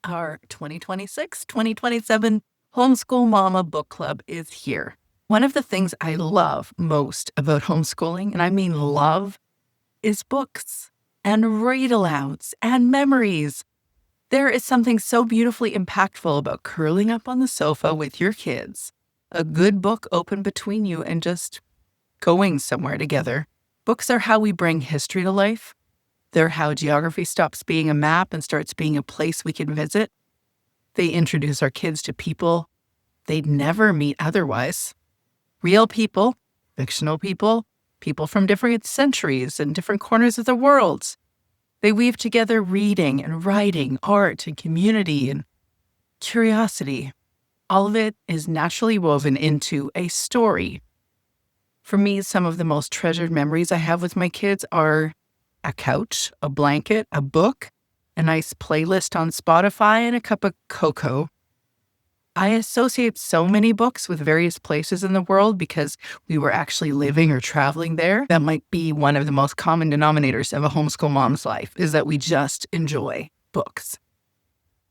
Our 2026-2027 Homeschool Mama Book Club is here. One of the things I love most about homeschooling, and I mean love, is books and read-alouds and memories. There is something so beautifully impactful about curling up on the sofa with your kids, a good book open between you, and just going somewhere together. Books are how we bring history to life. They're how geography stops being a map and starts being a place we can visit. They introduce our kids to people they'd never meet otherwise. Real people, fictional people, people from different centuries and different corners of the world. They weave together reading and writing, art and community and curiosity. All of it is naturally woven into a story. For me, some of the most treasured memories I have with my kids are a couch, a blanket, a book, a nice playlist on Spotify, and a cup of cocoa. I associate so many books with various places in the world because we were actually living or traveling there. That might be one of the most common denominators of a homeschool mom's life, is that we just enjoy books.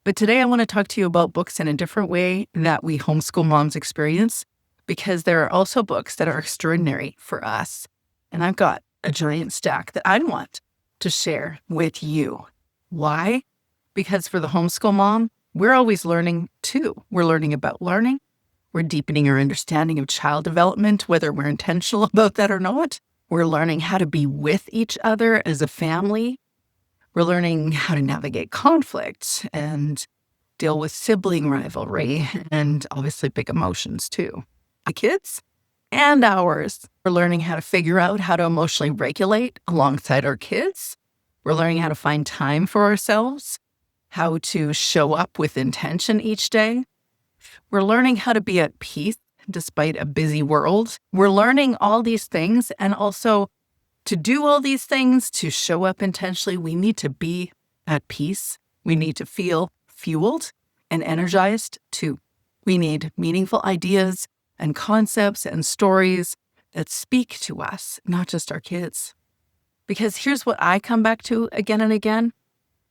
But today I want to talk to you about books in a different way that we homeschool moms experience, because there are also books that are extraordinary for us. And I've got a giant stack that I want to share with you. Why? Because for the homeschool mom, we're always learning too. We're learning about learning. We're deepening our understanding of child development, whether we're intentional about that or not. We're learning how to be with each other as a family. We're learning how to navigate conflict and deal with sibling rivalry and obviously big emotions too. The kids and ours. We're learning how to figure out how to emotionally regulate alongside our kids. We're learning how to find time for ourselves, how to show up with intention each day. We're learning how to be at peace despite a busy world. We're learning all these things, and also to do all these things, to show up intentionally, we need to be at peace. We need to feel fueled and energized too. We need meaningful ideas and concepts and stories that speak to us, not just our kids. Because here's what I come back to again and again.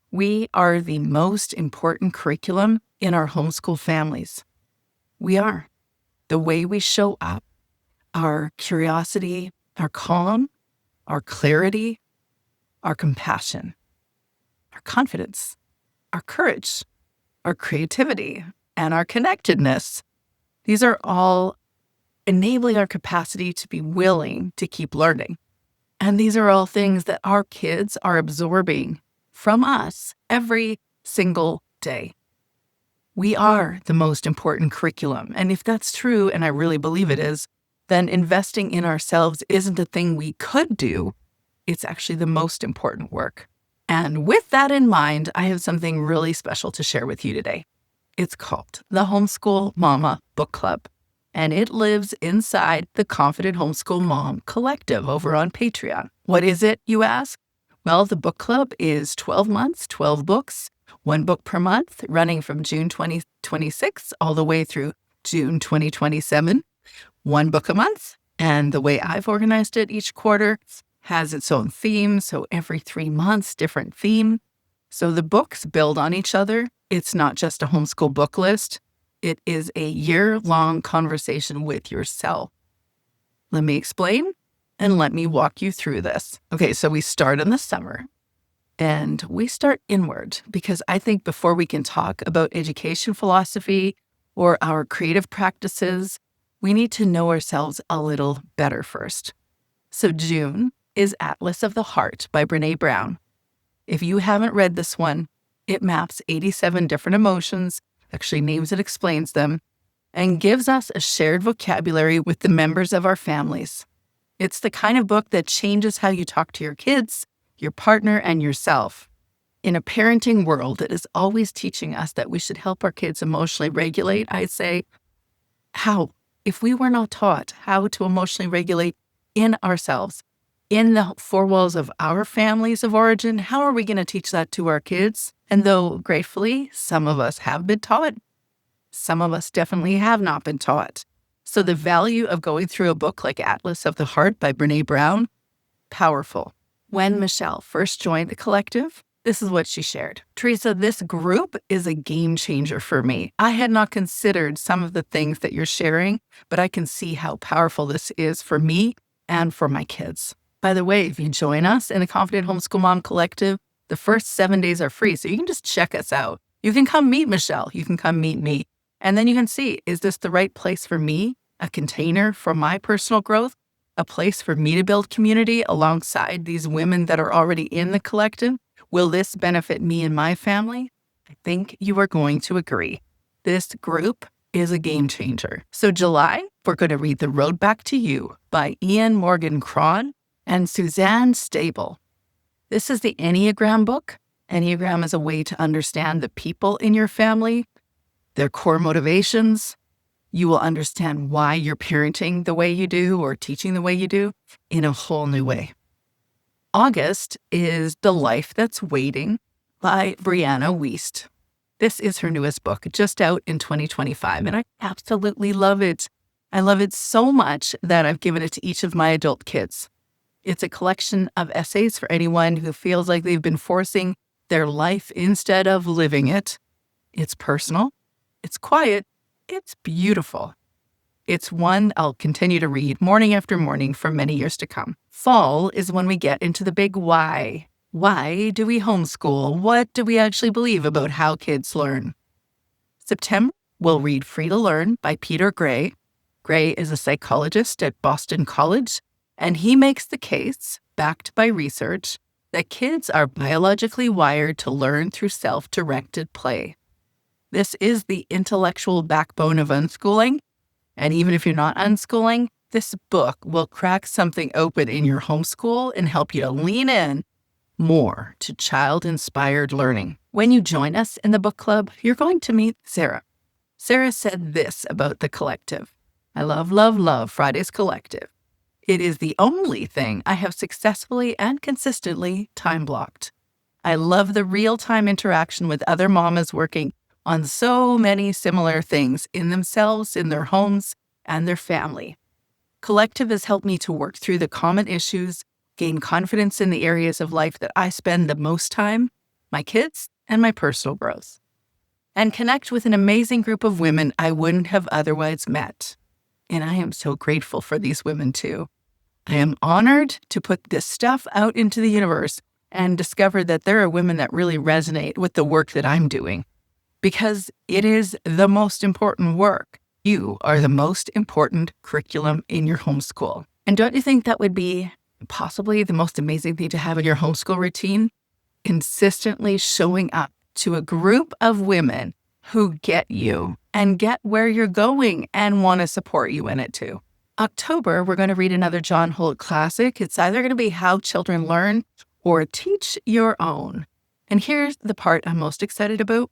We are the most important curriculum in our homeschool families. We are. The way we show up, our curiosity, our calm, our clarity, our compassion, our confidence, our courage, our creativity, and our connectedness. These are all enabling our capacity to be willing to keep learning. And these are all things that our kids are absorbing from us every single day. We are the most important curriculum. And if that's true, and I really believe it is, then investing in ourselves isn't a thing we could do. It's actually the most important work. And with that in mind, I have something really special to share with you today. It's called the Homeschool Mama Book Club, and it lives inside the Confident Homeschool Mom Collective over on Patreon. What is it, you ask? Well, the book club is 12 months, 12 books, one book per month, running from June 2026 all the way through June 2027, one book a month. And the way I've organized it, each quarter has its own theme, so every 3 months, different theme. So the books build on each other. It's not just a homeschool book list. It is a year-long conversation with yourself. Let me explain, and let me walk you through this. Okay, so we start in the summer, and we start inward, because I think before we can talk about education philosophy or our creative practices, we need to know ourselves a little better first. So June is Atlas of the Heart by Brené Brown. If you haven't read this one, it maps 87 different emotions, actually names and explains them, and gives us a shared vocabulary with the members of our families. It's the kind of book that changes how you talk to your kids, your partner, and yourself. In a parenting world that is always teaching us that we should help our kids emotionally regulate, I'd say, how? If we were not taught how to emotionally regulate in ourselves, in the four walls of our families of origin, how are we going to teach that to our kids? And though, gratefully, some of us have been taught, some of us definitely have not been taught. So the value of going through a book like Atlas of the Heart by Brené Brown, powerful. When Michelle first joined the collective, This is what she shared. Teresa, this group is a game changer for me. I had not considered some of the things that you're sharing, but I can see how powerful this is for me and for my kids. By the way, if you join us in the Confident Homeschool Mom Collective, the first 7 days are free. So you can just check us out. You can come meet Michelle. You can come meet me. And then you can see, is this the right place for me? A container for my personal growth? A place for me to build community alongside these women that are already in the collective? Will this benefit me and my family? I think you are going to agree. This group is a game changer. So July, we're going to read The Road Back to You by Ian Morgan Cron and Suzanne Stabile. This is the Enneagram book. Enneagram is a way to understand the people in your family, their core motivations. You will understand why you're parenting the way you do or teaching the way you do in a whole new way. August is The Life That's Waiting by Brianna Wiest. This is her newest book, just out in 2025, and I absolutely love it. I love it so much that I've given it to each of my adult kids. It's a collection of essays for anyone who feels like they've been forcing their life instead of living it. It's personal, it's quiet, it's beautiful. It's one I'll continue to read morning after morning for many years to come. Fall is when we get into the big why. Why do we homeschool? What do we actually believe about how kids learn? September, we'll read Free to Learn by Peter Gray. Gray is a psychologist at Boston College, and he makes the case, backed by research, that kids are biologically wired to learn through self-directed play. This is the intellectual backbone of unschooling. And even if you're not unschooling, this book will crack something open in your homeschool and help you to lean in more to child-inspired learning. When you join us in the book club, you're going to meet Sarah. Sarah said this about the collective. I love, love, love Friday's Collective. It is the only thing I have successfully and consistently time blocked. I love the real-time interaction with other mamas working on so many similar things in themselves, in their homes, and their family. Collective has helped me to work through the common issues, gain confidence in the areas of life that I spend the most time, my kids, and my personal growth, and connect with an amazing group of women I wouldn't have otherwise met. And I am so grateful for these women too. I am honored to put this stuff out into the universe and discover that there are women that really resonate with the work that I'm doing. Because it is the most important work. You are the most important curriculum in your homeschool. And don't you think that would be possibly the most amazing thing to have in your homeschool routine? Consistently showing up to a group of women who get you and get where you're going and want to support you in it too. October, we're going to read another John Holt classic. It's either going to be How Children Learn or Teach Your Own. And here's the part I'm most excited about.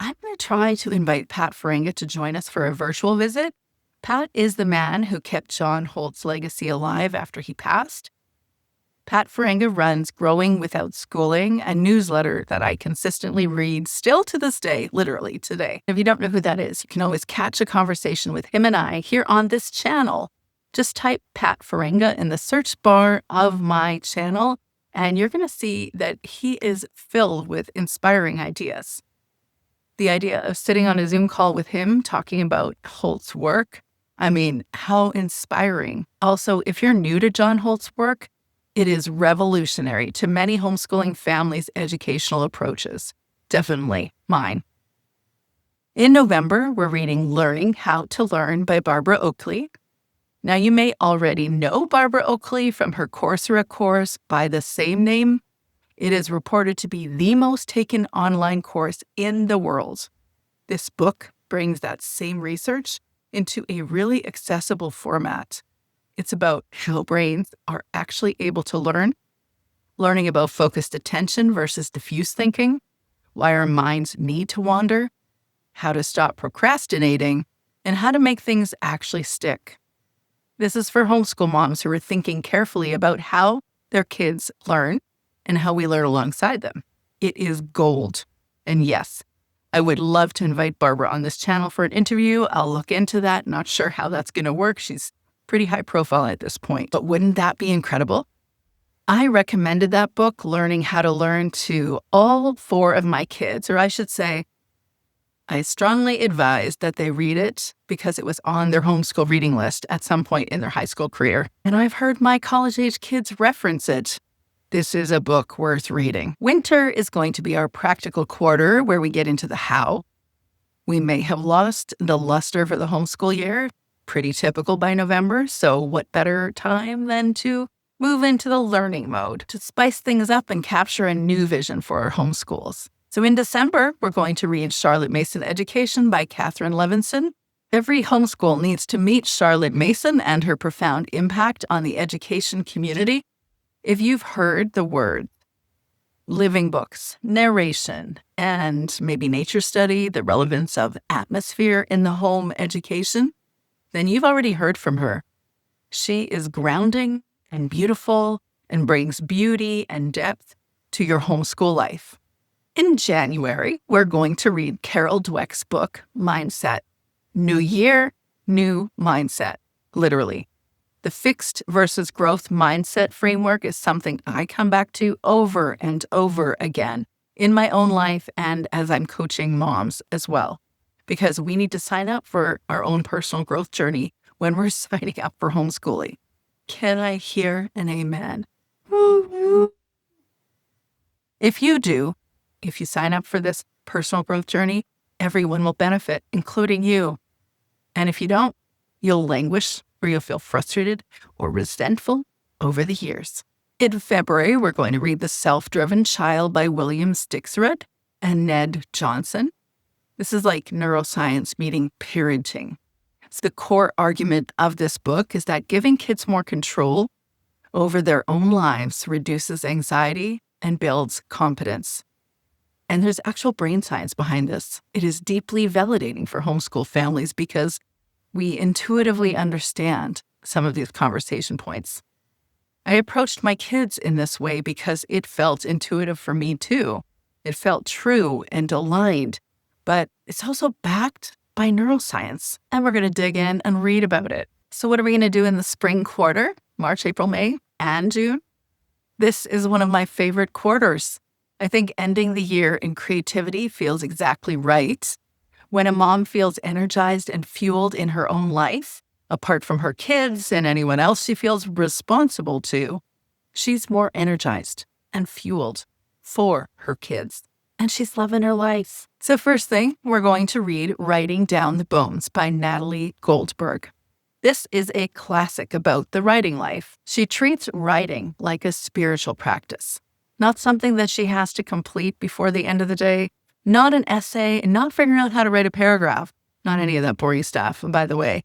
I'm going to try to invite Pat Farenga to join us for a virtual visit. Pat is the man who kept John Holt's legacy alive after he passed. Pat Farenga runs Growing Without Schooling, a newsletter that I consistently read still to this day, literally today. If you don't know who that is, you can always catch a conversation with him and I here on this channel. Just type Pat Farenga in the search bar of my channel, and you're going to see that he is filled with inspiring ideas. The idea of sitting on a Zoom call with him talking about Holt's work, I mean, how inspiring. Also, if you're new to John Holt's work, it is revolutionary to many homeschooling families' educational approaches. Definitely mine. In November, we're reading Learning How to Learn by Barbara Oakley. Now, you may already know Barbara Oakley from her Coursera course by the same name. It is reported to be the most taken online course in the world. This book brings that same research into a really accessible format. It's about how brains are actually able to learn, learning about focused attention versus diffuse thinking, why our minds need to wander, how to stop procrastinating, and how to make things actually stick. This is for homeschool moms who are thinking carefully about how their kids learn and how we learn alongside them. It is gold. And yes, I would love to invite Barbara on this channel for an interview. I'll look into that. Not sure how that's going to work. She's pretty high profile at this point. But wouldn't that be incredible? I recommended that book, Learning How to Learn, to all 4 of my kids, or I should say, I strongly advised that they read it because it was on their homeschool reading list at some point in their high school career. And I've heard my college-age kids reference it. This is a book worth reading. Winter is going to be our practical quarter where we get into the how. We may have lost the luster for the homeschool year, pretty typical by November, so what better time than to move into the learning mode to spice things up and capture a new vision for our homeschools. So in December, we're going to read Charlotte Mason Education by Catherine Levinson. Every homeschool needs to meet Charlotte Mason and her profound impact on the education community. If you've heard the word living books, narration, and maybe nature study, the relevance of atmosphere in the home education, then you've already heard from her. She is grounding and beautiful and brings beauty and depth to your homeschool life. In January, we're going to read Carol Dweck's book, Mindset. New year, new mindset, literally. The fixed versus growth mindset framework is something I come back to over and over again in my own life and as I'm coaching moms as well, because we need to sign up for our own personal growth journey when we're signing up for homeschooling. Can I hear an amen? If you do, if you sign up for this personal growth journey, everyone will benefit, including you. And if you don't, you'll languish or you'll feel frustrated or resentful over the years. In February, we're going to read The Self-Driven Child by William Stixrud and Ned Johnson. This is like neuroscience meeting parenting. So the core argument of this book is that giving kids more control over their own lives reduces anxiety and builds confidence. And there's actual brain science behind this. It is deeply validating for homeschool families because we intuitively understand some of these conversation points. I approached my kids in this way because it felt intuitive for me too. It felt true and aligned, but it's also backed by neuroscience. And we're going to dig in and read about it. So what are we going to do in the spring quarter, March, April, May, and June? This is one of my favorite quarters. I think ending the year in creativity feels exactly right. When a mom feels energized and fueled in her own life, apart from her kids and anyone else she feels responsible to, she's more energized and fueled for her kids. And she's loving her life. So first thing, we're going to read Writing Down the Bones by Natalie Goldberg. This is a classic about the writing life. She treats writing like a spiritual practice, not something that she has to complete before the end of the day, not an essay, and not figuring out how to write a paragraph, not any of that boring stuff. And by the way,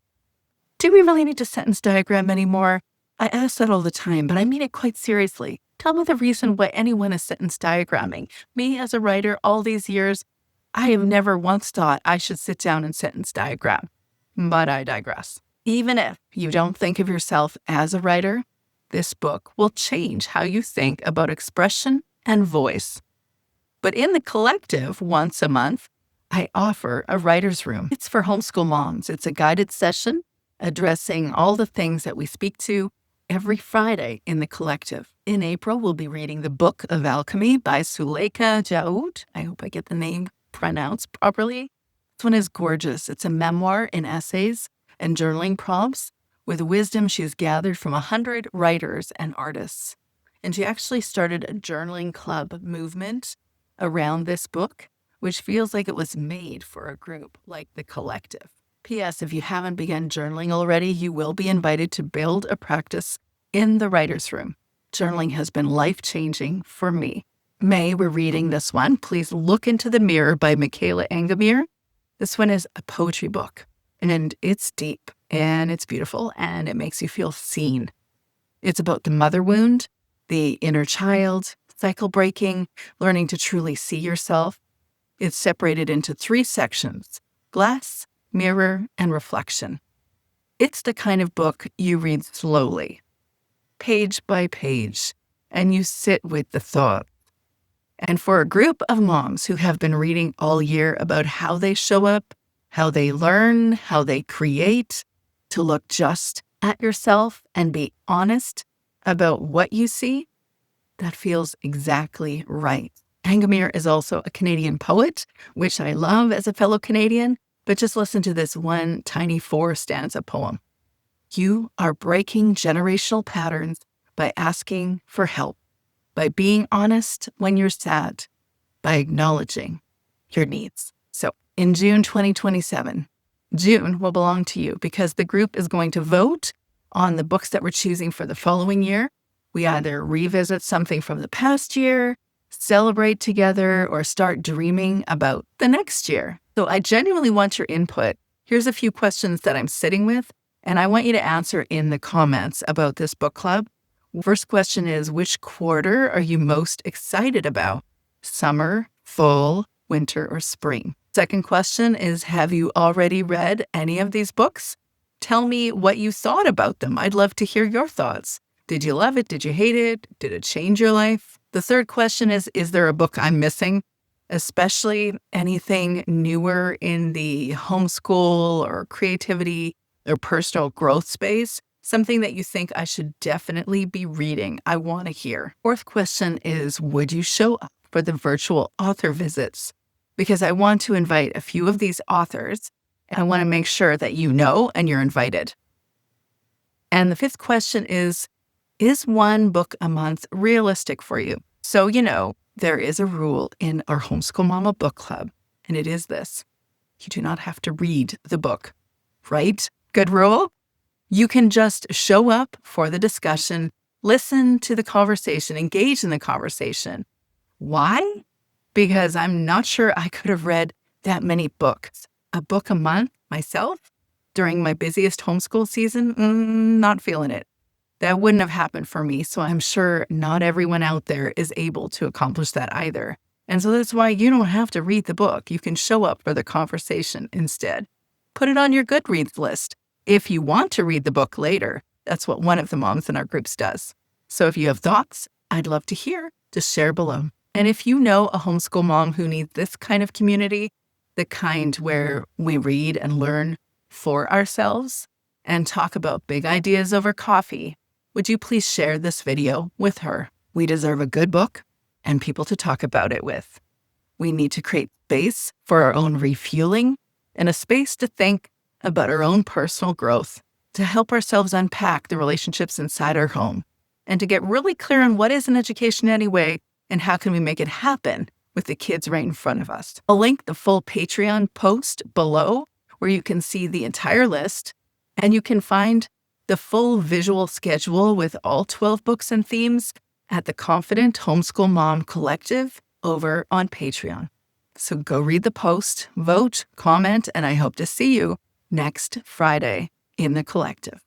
do we really need to sentence diagram anymore? I ask that all the time, but I mean it quite seriously. Tell me the reason why anyone is sentence diagramming. Me as a writer all these years, I have never once thought I should sit down and sentence diagram. But I digress. Even if you don't think of yourself as a writer, this book will change how you think about expression and voice. But in the collective, once a month, I offer a writer's room. It's for homeschool moms. It's a guided session addressing all the things that we speak to every Friday in the collective. In April, we'll be reading The Book of Alchemy by Suleika Jaoud. I hope I get the name pronounced properly. This one is gorgeous. It's a memoir in essays and journaling prompts with wisdom she's gathered from 100 writers and artists. And she actually started a journaling club movement around this book, which feels like it was made for a group like the collective. P.S. If you haven't begun journaling already, you will be invited to build a practice in the writer's room. Journaling has been life-changing for me. May, we're reading this one. Please Look into the Mirror by Michaela Angamir. This one is a poetry book, and it's deep, and it's beautiful, and it makes you feel seen. It's about the mother wound, the inner child, cycle breaking, learning to truly see yourself. It's separated into 3 sections: glass, mirror, and reflection. It's the kind of book you read slowly, page by page, and you sit with the thought. And for a group of moms who have been reading all year about how they show up, how they learn, how they create, to look just at yourself and be honest about what you see, That feels exactly right. Angomir is also a Canadian poet, which I love as a fellow Canadian, but just listen to this one tiny 4-stanza poem. You are breaking generational patterns by asking for help, by being honest when you're sad, by acknowledging your needs. So in June 2027, June will belong to you because the group is going to vote on the books that we're choosing for the following year. We either revisit something from the past year, celebrate together, or start dreaming about the next year. So I genuinely want your input. Here's a few questions that I'm sitting with, and I want you to answer in the comments about this book club. First question is, which quarter are you most excited about? Summer, fall, winter, or spring? Second question is, have you already read any of these books? Tell me what you thought about them. I'd love to hear your thoughts. Did you love it? Did you hate it? Did it change your life? The third question is there a book I'm missing? Especially anything newer in the homeschool or creativity or personal growth space, something that you think I should definitely be reading. I want to hear. Fourth question is, would you show up for the virtual author visits? Because I want to invite a few of these authors, and I want to make sure that you know and you're invited. And the fifth question is one book a month realistic for you? So, there is a rule in our Homeschool Mama Book Club, and it is this. You do not have to read the book, right? Good rule? You can just show up for the discussion, listen to the conversation, engage in the conversation. Why? Because I'm not sure I could have read that many books. A book a month myself during my busiest homeschool season? Not feeling it. That wouldn't have happened for me, so I'm sure not everyone out there is able to accomplish that either. And so that's why you don't have to read the book. You can show up for the conversation instead. Put it on your Goodreads list. If you want to read the book later, that's what one of the moms in our groups does. So if you have thoughts, I'd love to hear. Just share below. And if you know a homeschool mom who needs this kind of community, the kind where we read and learn for ourselves and talk about big ideas over coffee, would you please share this video with her? We deserve a good book and people to talk about it with. We need to create space for our own refueling and a space to think about our own personal growth, to help ourselves unpack the relationships inside our home, and to get really clear on what is an education anyway and how can we make it happen with the kids right in front of us. I'll link the full Patreon post below where you can see the entire list and you can find the full visual schedule with all 12 books and themes at the Confident Homeschool Mom Collective over on Patreon. So go read the post, vote, comment, and I hope to see you next Friday in the collective.